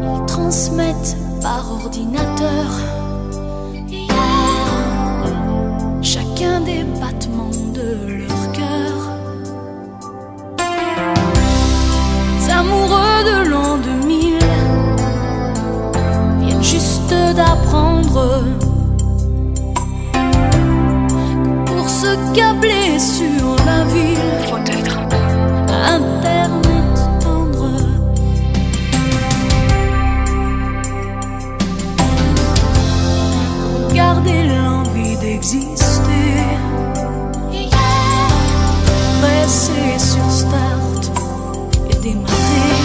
Ils transmettent par ordinateur hier chacun des battements de leur cœur. Les amoureux de l'an 2000 viennent juste d'apprendre que pour se câbler sur la ville, faut être Internet tendre. Garder l'envie d'exister, presser sur start et démarrer.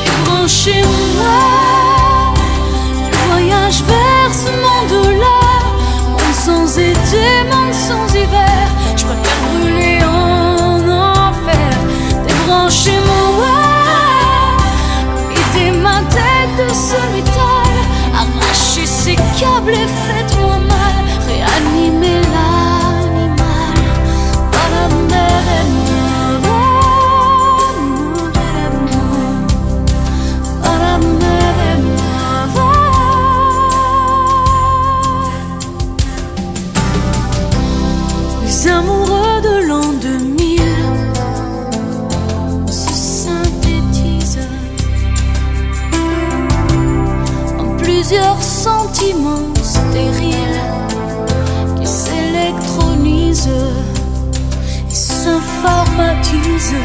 Et branchez-moi, je voyage vers ce monde-là, monde sans été, monde sans hiver. Je préfère brûler en enfer. Débranchez-moi, videz ma tête de ce métal, arrachez ces câbles et faites-moi mal, réanimez l'animal. Les amoureux de l'an 2000 se synthétisent en plusieurs sentiments stériles qui s'électronisent et s'informatisent.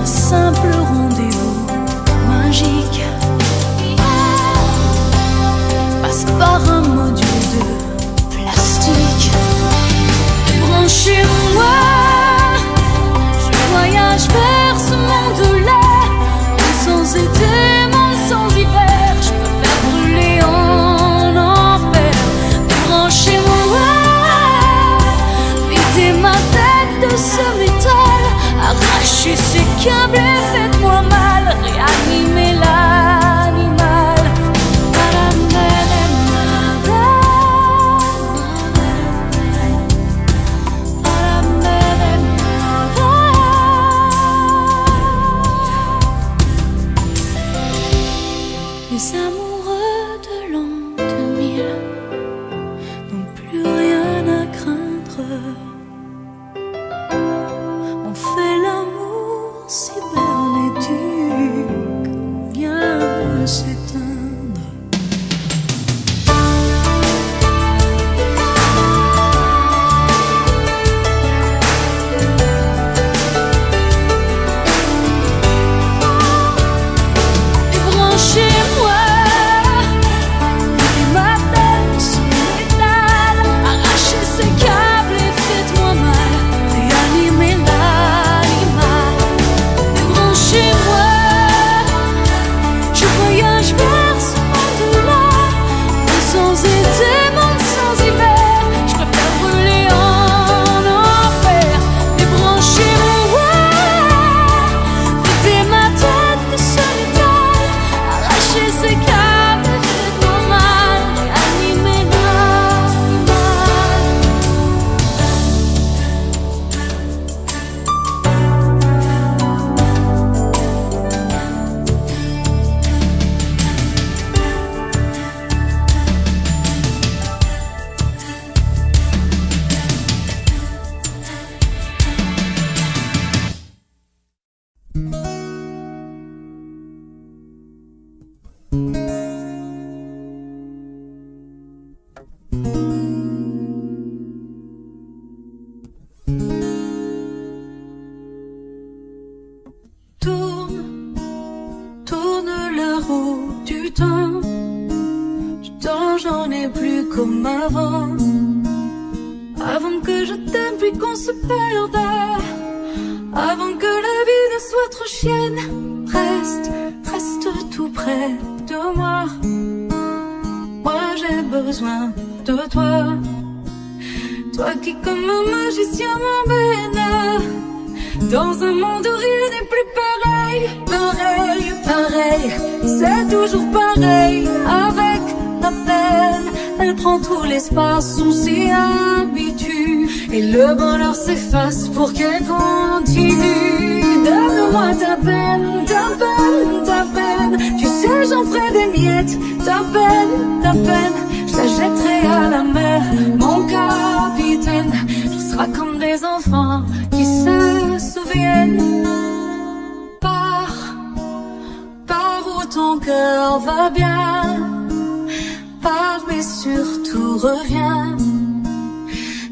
Un simple rendez-vous magique passe par un module de plastique. Branchez-moi, je voyage vers ce monde-là, monde sans été, monde sans hiver. Je préfère brûler en enfer. Branchez-moi, videz ma tête de ce métal, arrachez ces câbles et faites-moi mal, réanimez l'animal. Les amoureux de l'an 2000 n'ont plus rien à craindre. On fait l'amour cybernétique, vient de s'éteindre. Tourne la roue du temps. Du temps j'en ai plus comme avant. Avant que je t'aime puis qu'on se perde, avant que la vie ne soit trop chienne. Reste tout près de moi. Moi j'ai besoin de toi. Toi qui comme un magicien m'emmène dans un monde où rien n'est plus pareil. Pareil, c'est toujours pareil. Avec la peine, elle prend tout l'espace. On s'y habitue. et le bonheur s'efface pour qu'elle continue. Donne-moi ta peine, ta peine, ta peine. Tu sais, j'en ferai des miettes. Ta peine, ta peine, je la jetterai à la mer, mon capitaine. Je serai comme des enfants qui se souviennent. Pars où ton cœur va bien. Pars mais surtout reviens.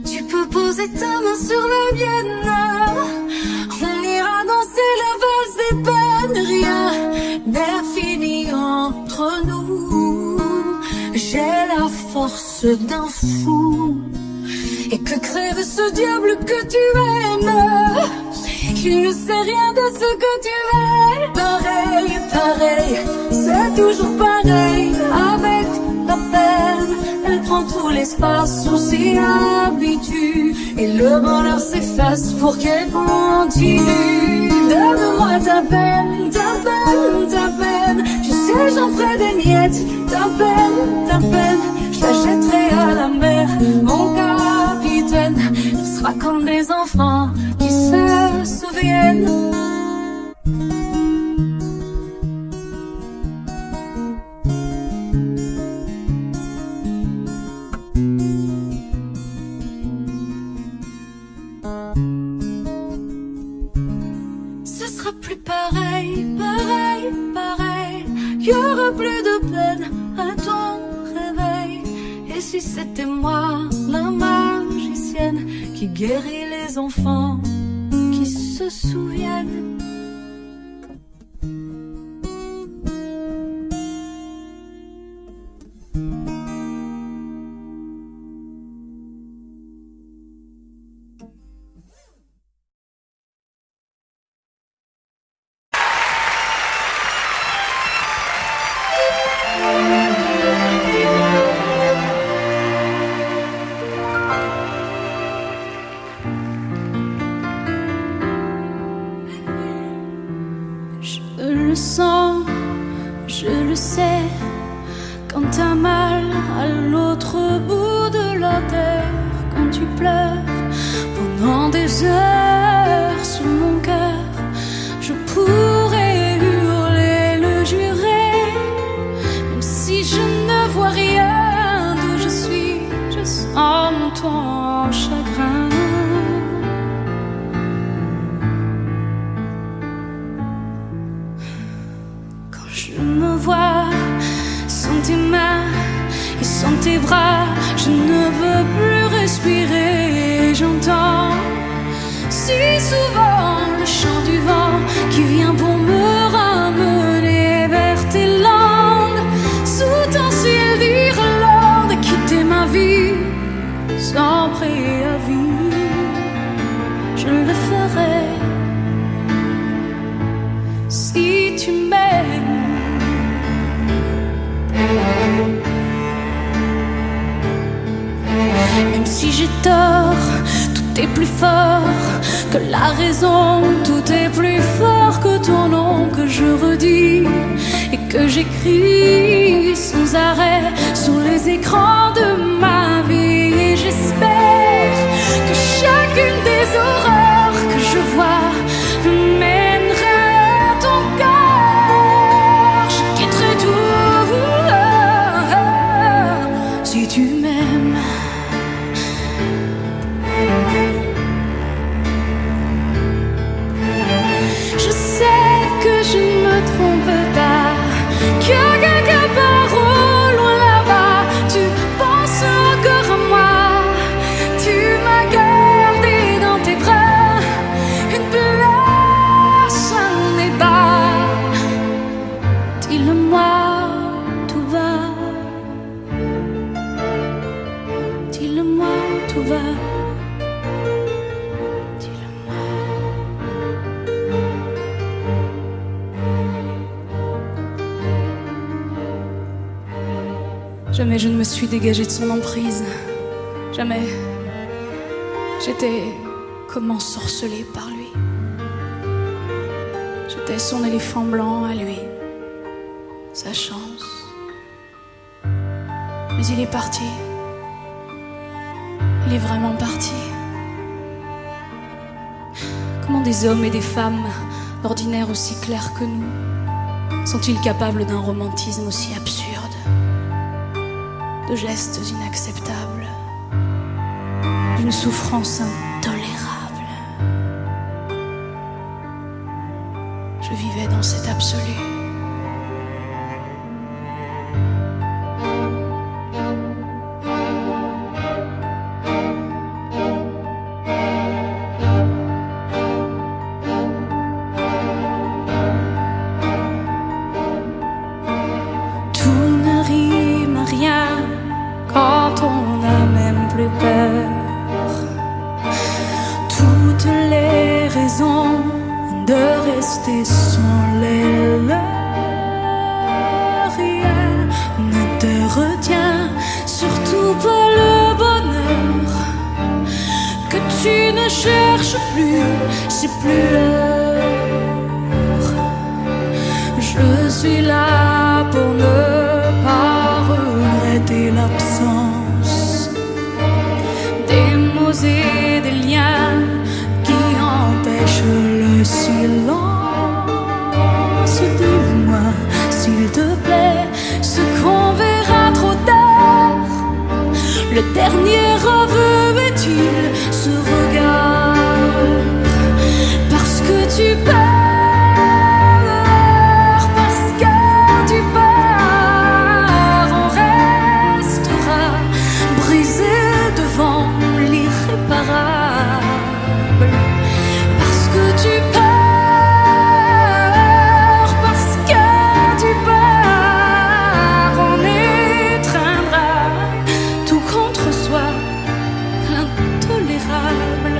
Tu peux poser ta main sur la mienne. On ira danser la valse des peines. Rien n'est fini entre nous. J'ai la force d'un fou. Et que crève ce diable que tu aimes. Il ne sait rien de ce que tu es. Pareil, pareil, c'est toujours pareil. Avec la peine, elle prend tout l'espace, on s'y habitue. Et le bonheur s'efface pour qu'elle continue. Donne-moi ta peine, ta peine, ta peine. Tu sais, j'en ferai des miettes. Ta peine, je la jetterai à la mer, mon capitaine. Tu seras comme des enfants qui se souviennent. Ce sera plus pareil, pareil, pareil. Y aura plus de peine à ton réveil. Et si c'était moi, la magicienne, qui guérit les enfants qui se souviennent. Je le sais, quand t'as mal à l'autre bout de la terre, quand tu pleures pendant des heures sur mon cœur, je pourrais hurler, le jurer, même si je ne vois rien d'où je suis, je sens ton chagrin. Je me vois sans tes mains et sans tes bras, je ne veux plus respirer. J'entends si souvent le chant du vent qui vient pour me ramener vers tes landes, sous ton ciel d'Irlande, quitter ma vie sans préavis. Je le ferai si tu m'aimes. Même si j'ai tort, tout est plus fort que la raison, tout est plus fort que ton nom que je redis et que j'écris sans arrêt sur les écrans de ma vie. Et j'espère que chacune des horreurs que je vois mènera à ton cœur. Je quitterai tout si tu m'aimes. Je sais que je ne me trompe pas, que quelque part au loin là-bas, tu penses encore à moi. Tu m'as gardé dans tes bras, une place à mes bas. Dis-le-moi tout bas, dis-le-moi tout bas. Jamais je ne me suis dégagée de son emprise. Jamais. J'étais comme ensorcelée par lui. J'étais son éléphant blanc à lui, sa chance. Mais il est parti. Il est vraiment parti. Comment des hommes et des femmes, d'ordinaire aussi clairs que nous, sont-ils capables d'un romantisme aussi absurde, de gestes inacceptables, d'une souffrance intolérable? Je vivais dans cet absolu. C'est plus l'heure. Je suis là pour ne pas regretter l'absence des mots et des liens qui empêchent le silence. Dis-moi, s'il te plaît, ce qu'on verra trop tard. Le dernier aveu est-il ce regard? Parce que tu pars, parce que tu pars, on restera brisé devant l'irréparable. Parce que tu pars, parce que tu pars, on étreindra tout contre soi, l'intolérable.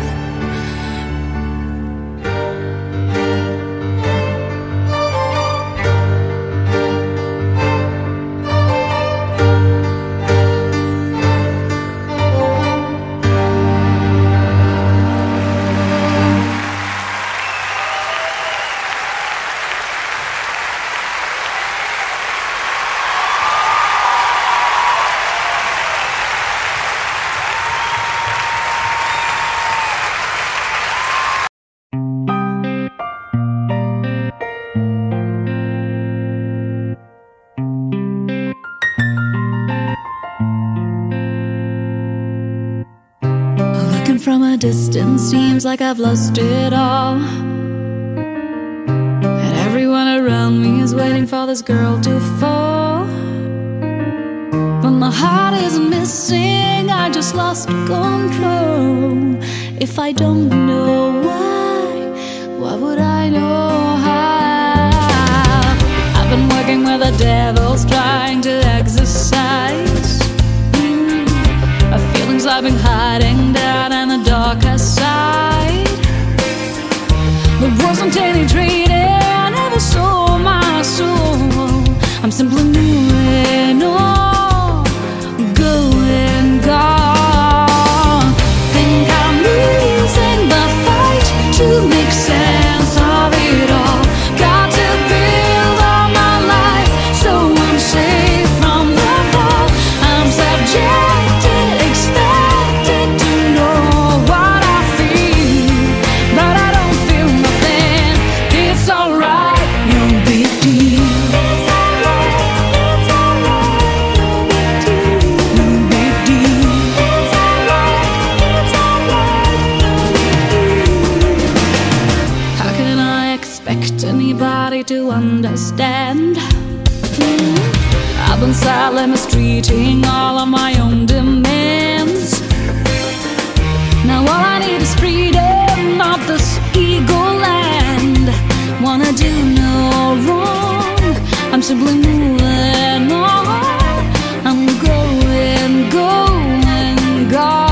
From a distance, seems like I've lost it all, and everyone around me is waiting for this girl to fall. But my heart is missing, I just lost control. If I don't know why would I know how? I've been working with the devils, trying to exercise feelings I've been hiding down in the darker side. There wasn't any trading, I never sold my soul. I'm simply moving on, going gone. Think I'm losing the fight to make sense of it all. Got to build all my life so I'm safe from the fall. I'm subjected, expected to know what I feel, but I don't feel nothing. It's alright, no big deal. It's alright, no big deal. No big deal. It's alright, no big deal. How can I expect anybody to understand? I've been silent, mistreating all of my own demands. Now all I need is freedom of this ego land. Wanna do no wrong, I'm simply moving on. I'm going, going, gone.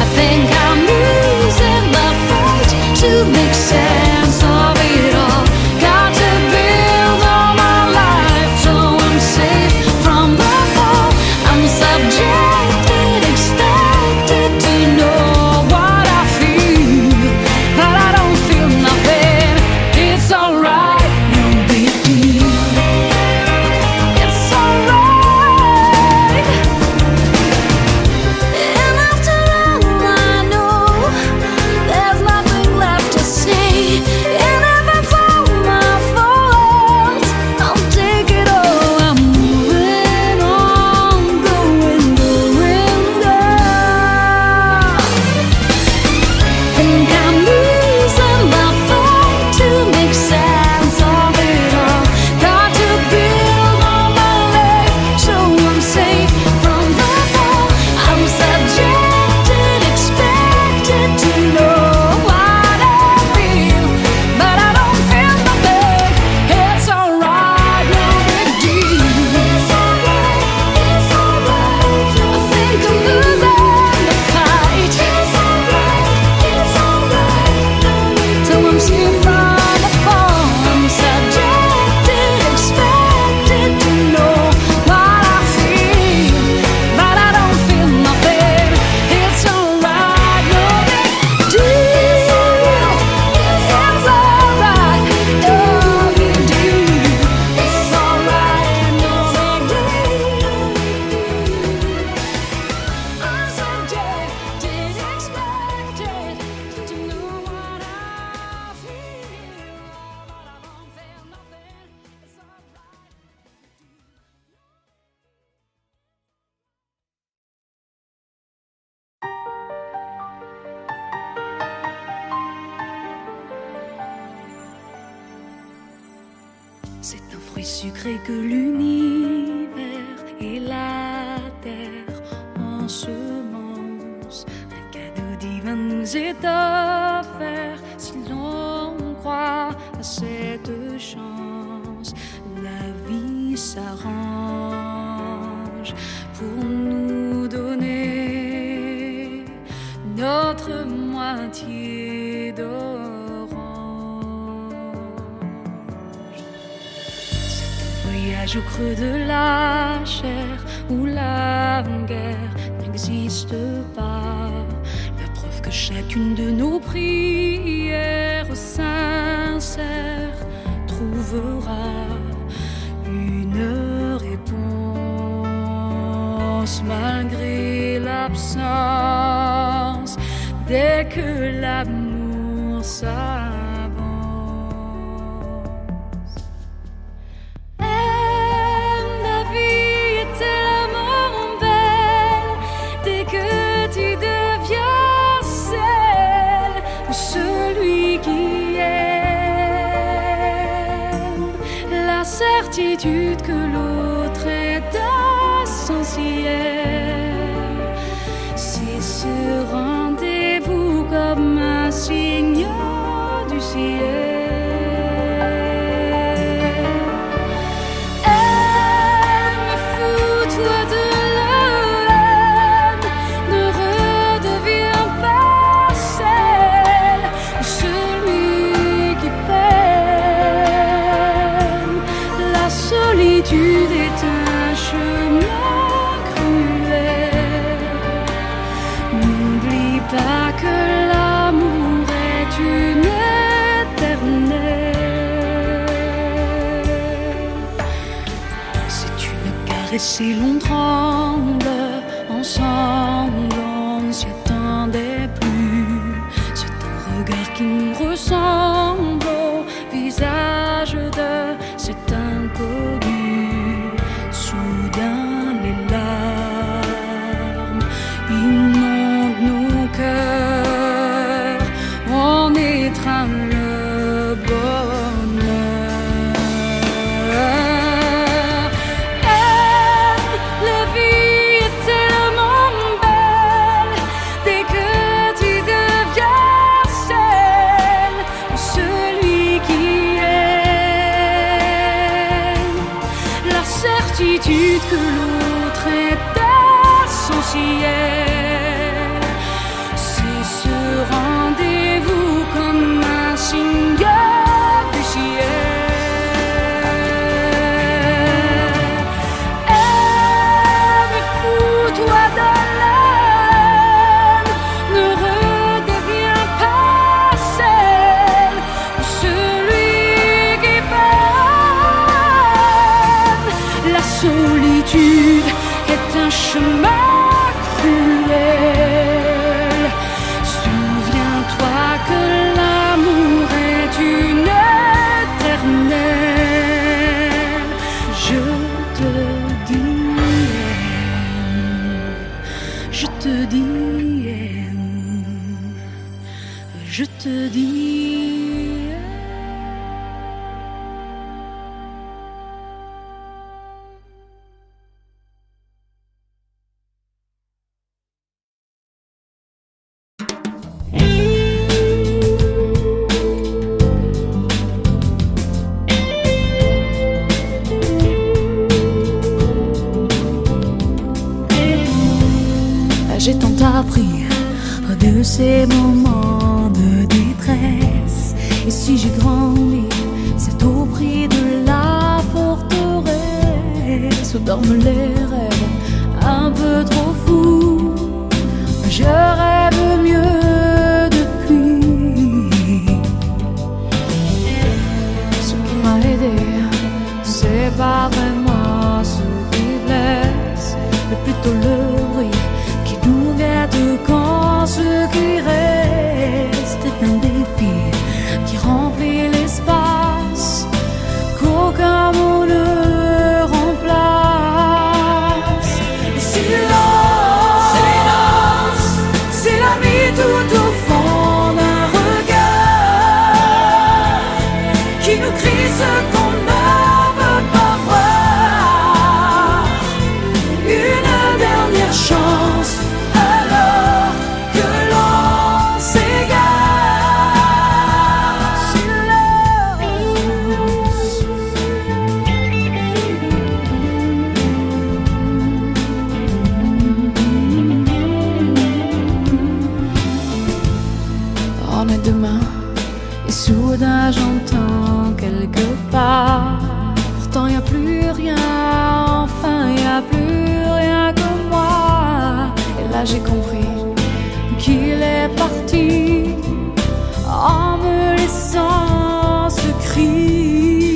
I think I'm losing the fight to make sense of it all. Got to build all my life so I'm safe from the fall. I'm subjected, expected to know what I feel, but I don't feel nothing. It's alright, no fruits sucrés que l'univers et la terre ensemencent. Un cadeau divin nous est offert si l'on croit à cette chance. La vie s'arrange pour nous donner notre moitié d'orange. C'est un voyage au creux de la chair où la guerre n'existe pas. La preuve que chacune de nos prières sincères trouvera une réponse malgré l'absence. Dès que l'amour s'avance, la vie est tellement belle. Dès que tu deviens celle ou celui qui aime, la certitude que l'autre est essentiel, c'est ce rendez-vous comme un signe du ciel. Aime, fous-toi de la haine, ne redeviens pas celle ou celui qui peine. La solitude est un chemin cruel. N'oublie pas que l'amour est une éternelle. C'est une caresse et l'on tremble ensemble, on ne s'y attendait plus. C'est un regard qui nous ressemble au visage de cet inconnu. Soudain les larmes inondent nos cœurs, on étreint le bonheur. Aime, la vie est tellement belle. Dès que tu deviens celle ou celui qui aime, la certitude que l'autre est essentiel, c'est ce rendez-vous comme un signe du ciel. Aime et fous-toi de la haine, ne redeviens pas celle ou celui qui peine. La solitude est un chemin cruel. Souviens-toi que l'amour est une éternelle. Je te dis aime, je te dis aime, je te dis aime. J'ai tant appris de ces moments de détresse. Et si j'ai grandi, c'est au prix de la forteresse où dorment les rêves un peu trop fous. Je rêve mieux depuis. Ce qui m'a aidé, c'est pas vraiment ce qui blesse, mais plutôt le bruit qui nous guette quand ce qui reste est un défi qui remplit l'espace qu'aucun mot ne remplace. Et silence, c'est l'ami tout au fond d'un regard qui nous crie ce qu'on ne veut pas. parti en me laissant ce cri.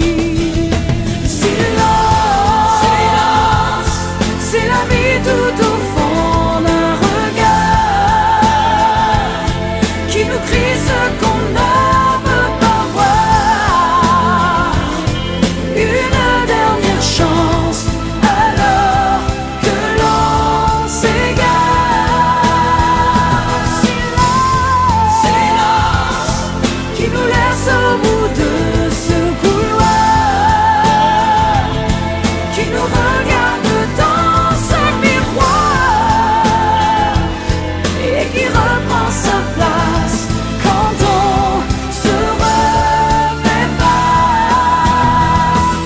Silence, silence, c'est la vie tout au fond d'un regard qui nous crie ce qu'on ne veut pas voir. Une dernière chance alors que l'on s'égare. Silence, silence, qui nous laisse au bout de ce couloir, qui nous regarde dans ce miroir et qui reprend sa place quand on se refait face.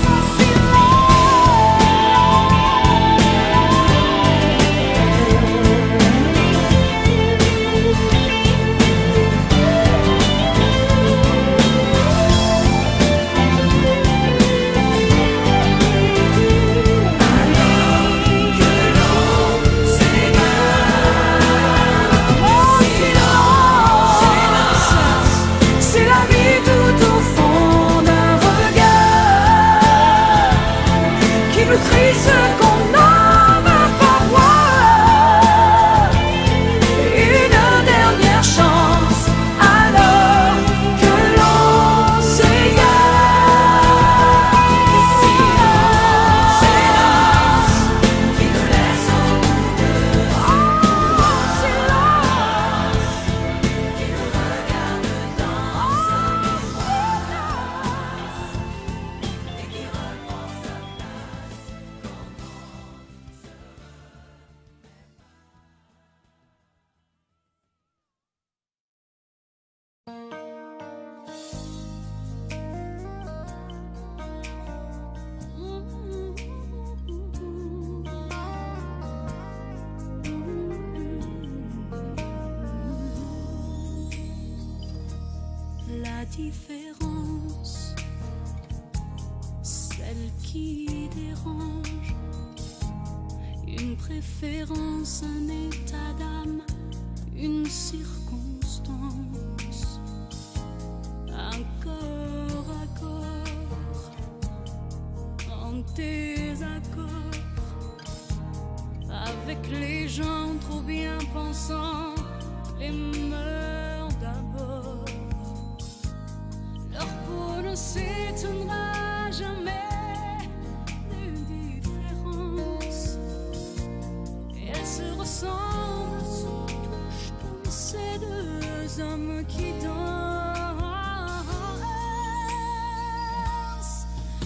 C'est la vie tout au fond d'un regard qui nous crie ce qu'on n'en veut pas voir. Une dernière chance alors que l'on s'égare. Silence, silence, qui nous laisse au bout de silence, qui nous regarde dans ce miroir et qui reprend sa place quand on se La différence, celle qui dérange, une préférence, un état d'âme, une circonstance, un corps à corps, en désaccord avec les gens trop bien pensants, les mœurs d'abord. Leur peau ne s'étonnera jamais des différences. Et elles se ressemblent, se touchent comme ces deux hommes qui dansent.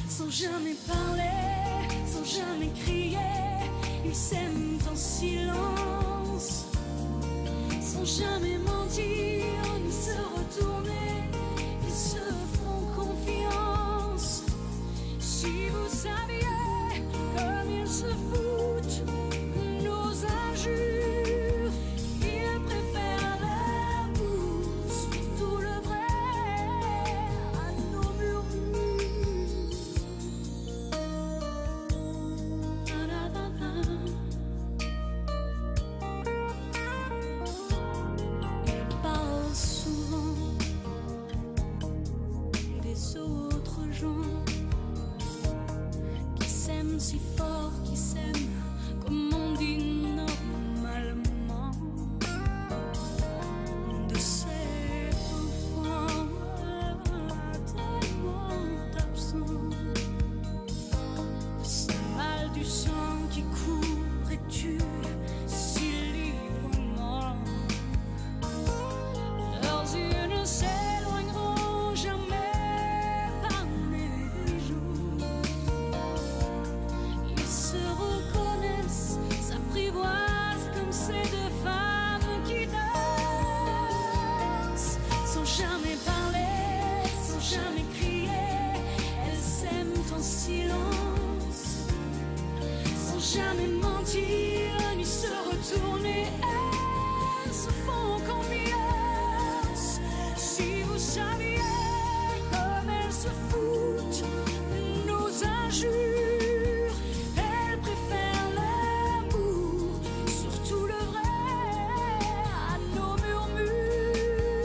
Sans jamais parler, sans jamais crier, ils s'aiment en silence. Sans jamais mentir, ni se retourner, ils se font confiance. Si vous saviez comme ils se foutent nos injures, ils préfèrent l'amour, surtout le vrai, à nos murmures. Ils parlent souvent des autres gens qui s'aiment si fort, qui s'aiment comme on dit normalement, de ces enfants tellement absents, de ce mal du sang qui court et tue si librement. Leurs yeux ne s'éloigneront jamais par négligence. Ils se reconnaissent, s'apprivoisent comme ces deux femmes qui dansent. Sans jamais parler, sans jamais crier, elles s'aiment en silence. Sans jamais mentir, ni se retourner, elles se font confiance. Si vous saviez comme elles se foutent nos injures, elles préfèrent l'amour, surtout le vrai, à nos murmures.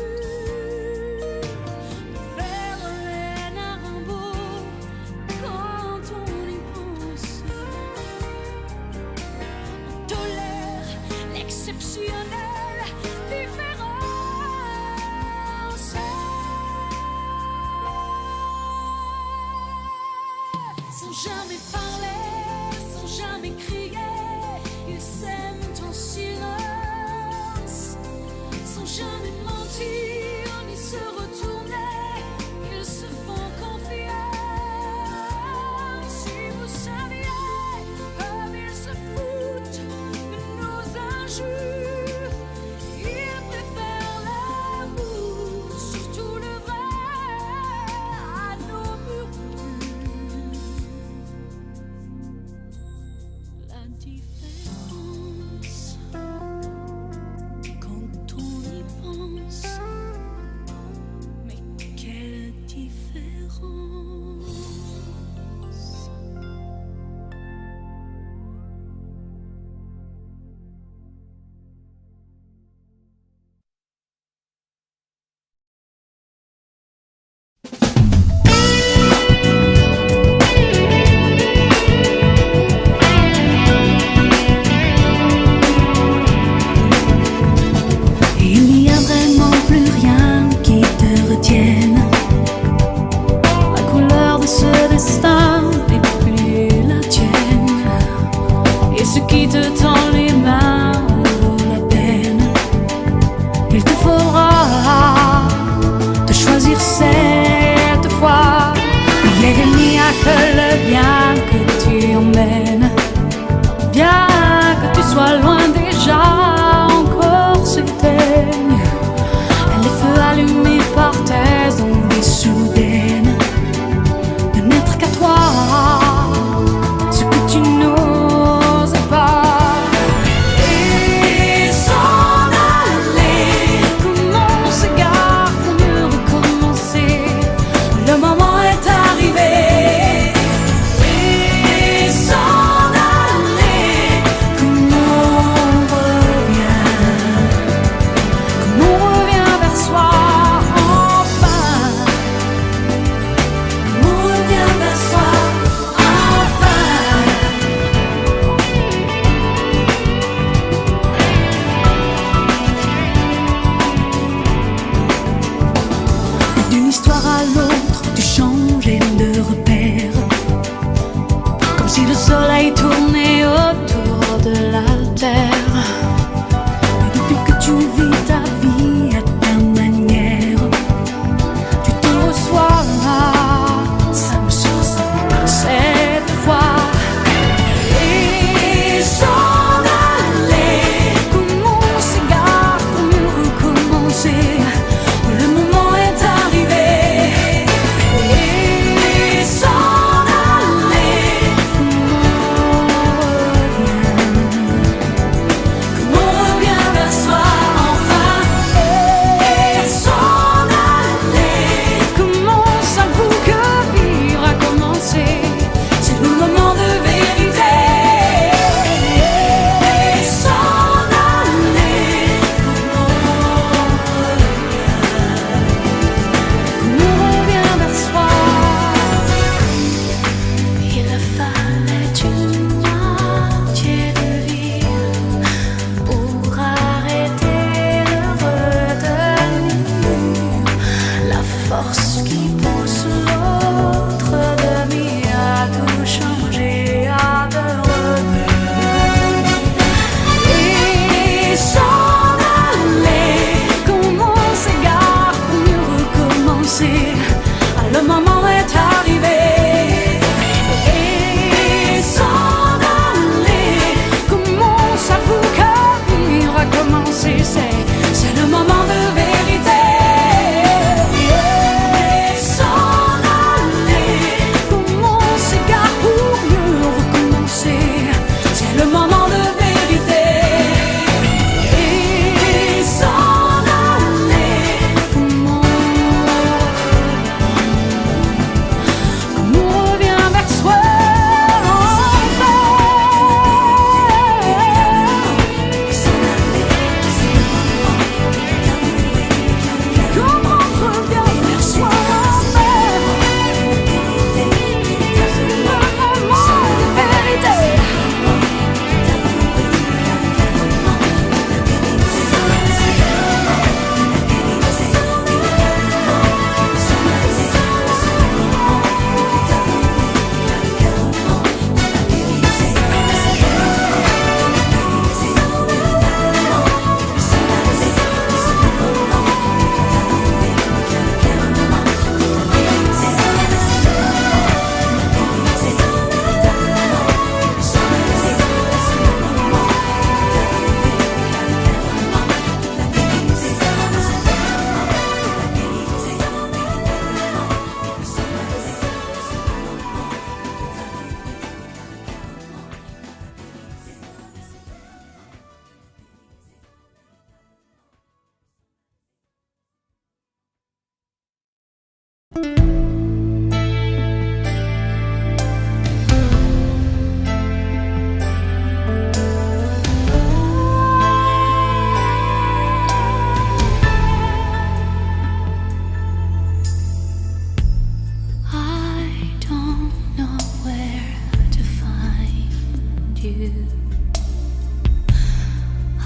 you.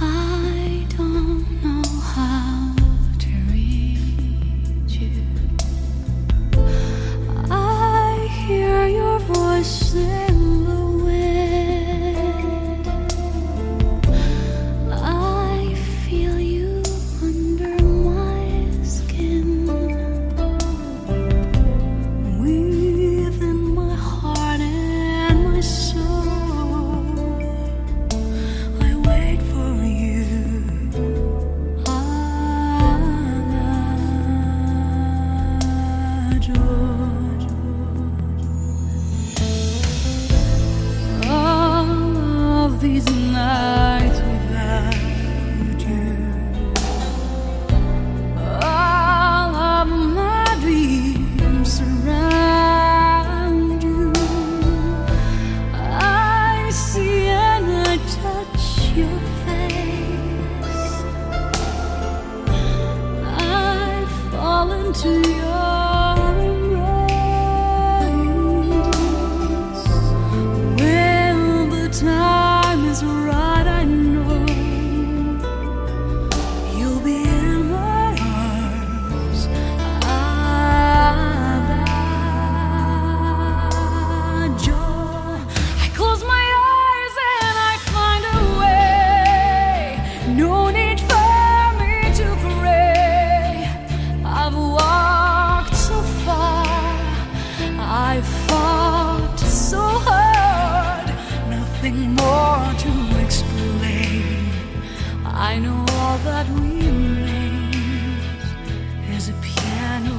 I don't know how to reach you. I hear your voice in the wind. I feel you under my skin. Within my heart and my soul, I wait for you. All of these nights without you, all of my dreams surround you. I see and I touch your face. I fall into your embrace. When the time is right, I know you'll be in my arms. I close my eyes and I find a way. No need for me to pray. I've walked so far, I've fought so hard. Nothing more to explain. I know all that remains is a piano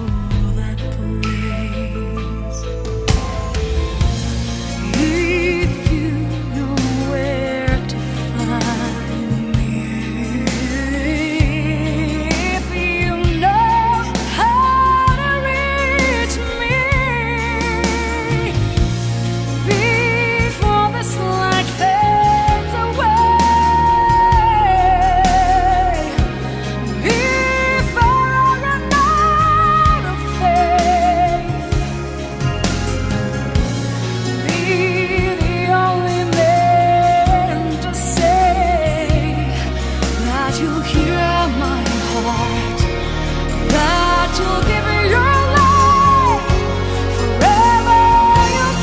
that plays. If you know where to find me, if you know how to reach me, before this light fades away, before I run out of faith, be the only man to say that you'll hear my heart, that you'll give me your life, forever you'll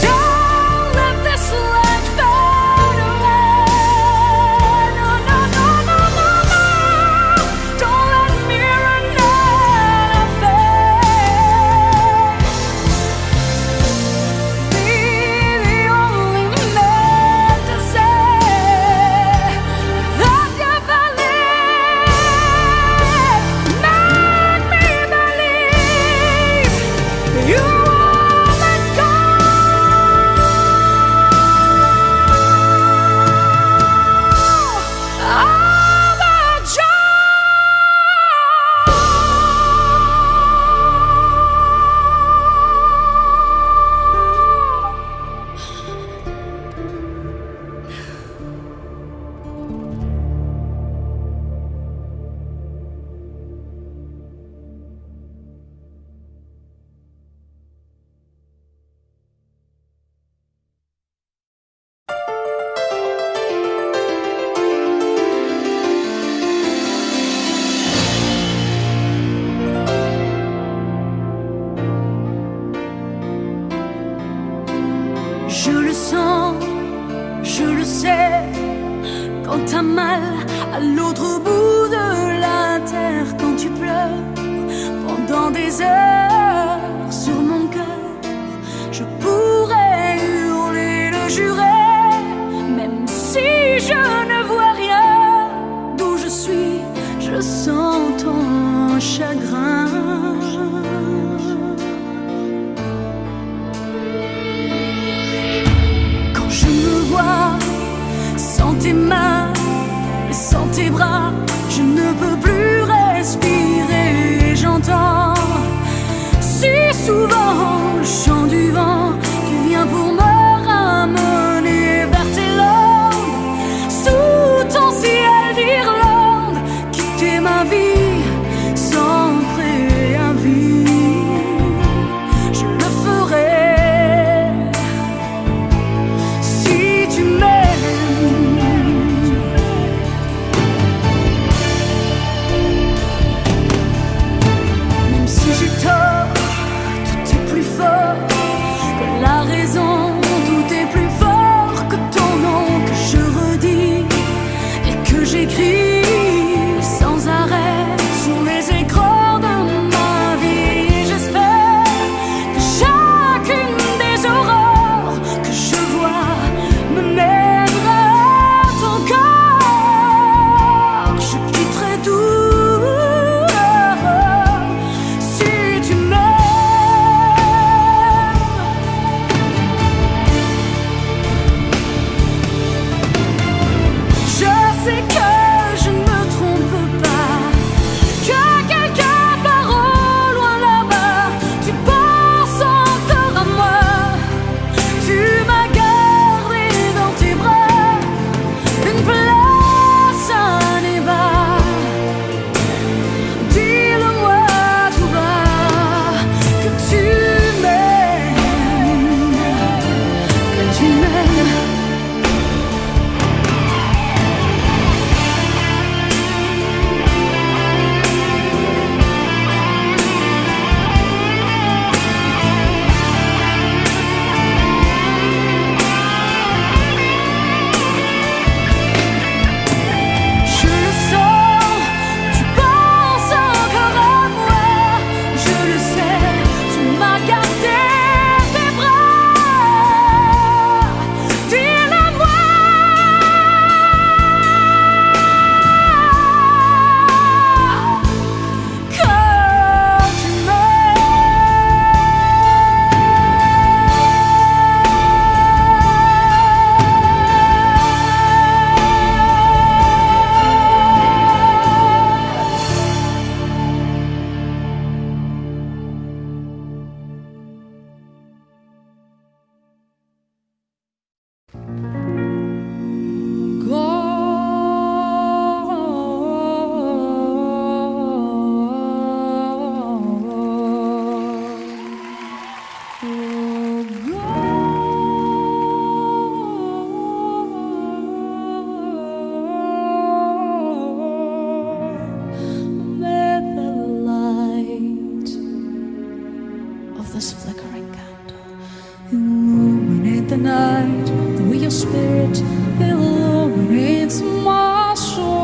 Don't let this light fade away. No, no, no, no, no, no. Don't let me run out of faith. Be the only man to say that you believe. Make me believe you won't let go. All the Je le sens, je le sais, quand t'as mal à l'autre bout de la terre, quand tu pleures pendant des heures sur mon cœur, je pourrais hurler, le jurer, même si je ne vois rien. D'où je suis, je sens ton chagrin. Quand je me vois sans tes mains et sans tes bras, je ne peux plus respirer. J'entends souvent le chant du vent qui vient pour me ramener vers tes landes. Sous ton ciel d'Irlande, quitter ma vie sans préavis, je le ferai si tu m'aimes. Même si j'ai tort, tout est plus fort que la raison, tout est plus fort que ton nom que je redis et que j'écris sans arrêt sur les écrans de ma vie. Et j'espère que chacune des aurores que je vois me mènera à ton corps. Je quitterai tout si tu m'aimes. Je sais que je ne me trompe pas, que quelque part au loin là-bas, tu penses encore à moi. Tu m'as gardé dans tes bras, une place à Nébar. Dis-le-moi tout bas, que tu m'aimes, que tu m'aimes. Je le sens, tu penses encore à moi. Je le sais, tu m'as gardé tes bras. Dis-le-moi que tu May the light of this flickering candle illuminate the night, the way your spirit illuminates my soul.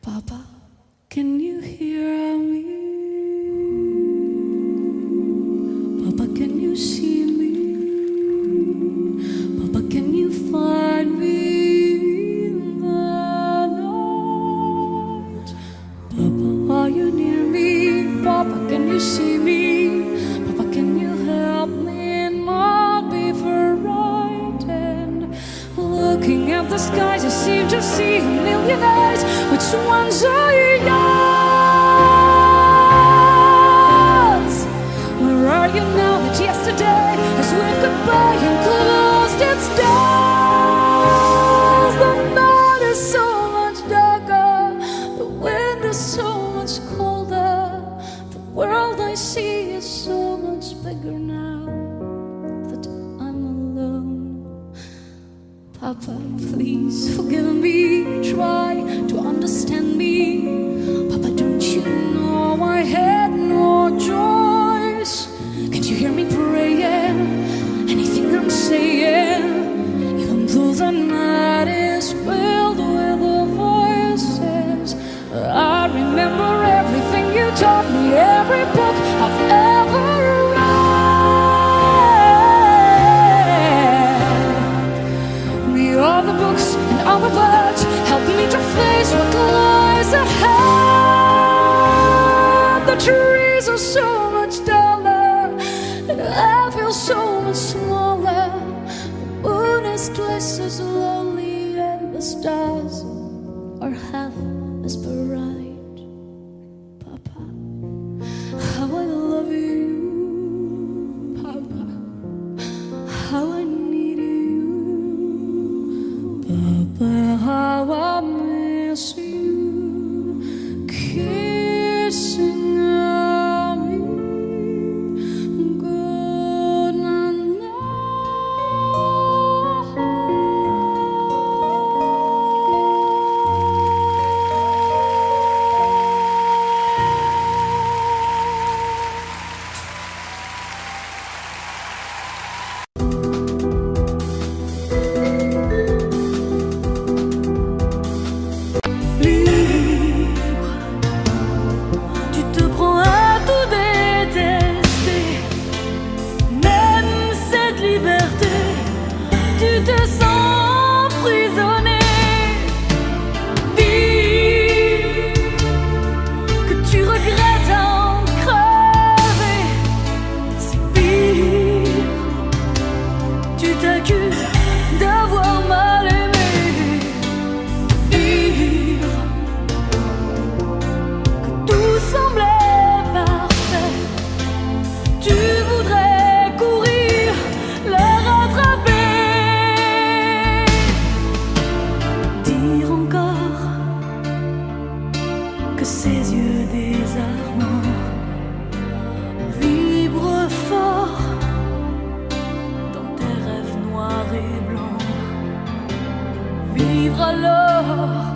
Papa, can you hear me? Papa, can you see me? Papa, can you find me in the night? Papa, are you near me? Papa, can you see me? Papa, can you help me not be frightened? Looking at the skies, I seem to see a million eyes. Which ones are yours? Where are you now that yesterday has waved goodbye and closed its doors? The night is so much darker, the wind is so much colder, the world I see is so much bigger now that I'm alone. Papa, please forgive me, try to understand me. Papa, don't you know I had no choice? Can't you hear me praying? Anything I'm saying, even though the night is filled with the voices, I remember everything you taught me, every book I've ever read. Me all the books and all the words help me to face what lies ahead. The trees are so much duller, and I feel twice as lonely and the stars are half as bright. Papa, how I love you. Papa, how I need you. Papa, how I miss you. Kissing me good night. Tu te prends à tout détester, même cette liberté, tu te sens emprisonné. Dis que tu regrettes en crever, c'est pire. Tu t'accuses d'avoir mal aimé, pire. Tout semblait parfait. Tu voudrais courir, le rattraper. Dire encore que ses yeux désarmants vibrent fort dans tes rêves noirs et blancs. Vivre alors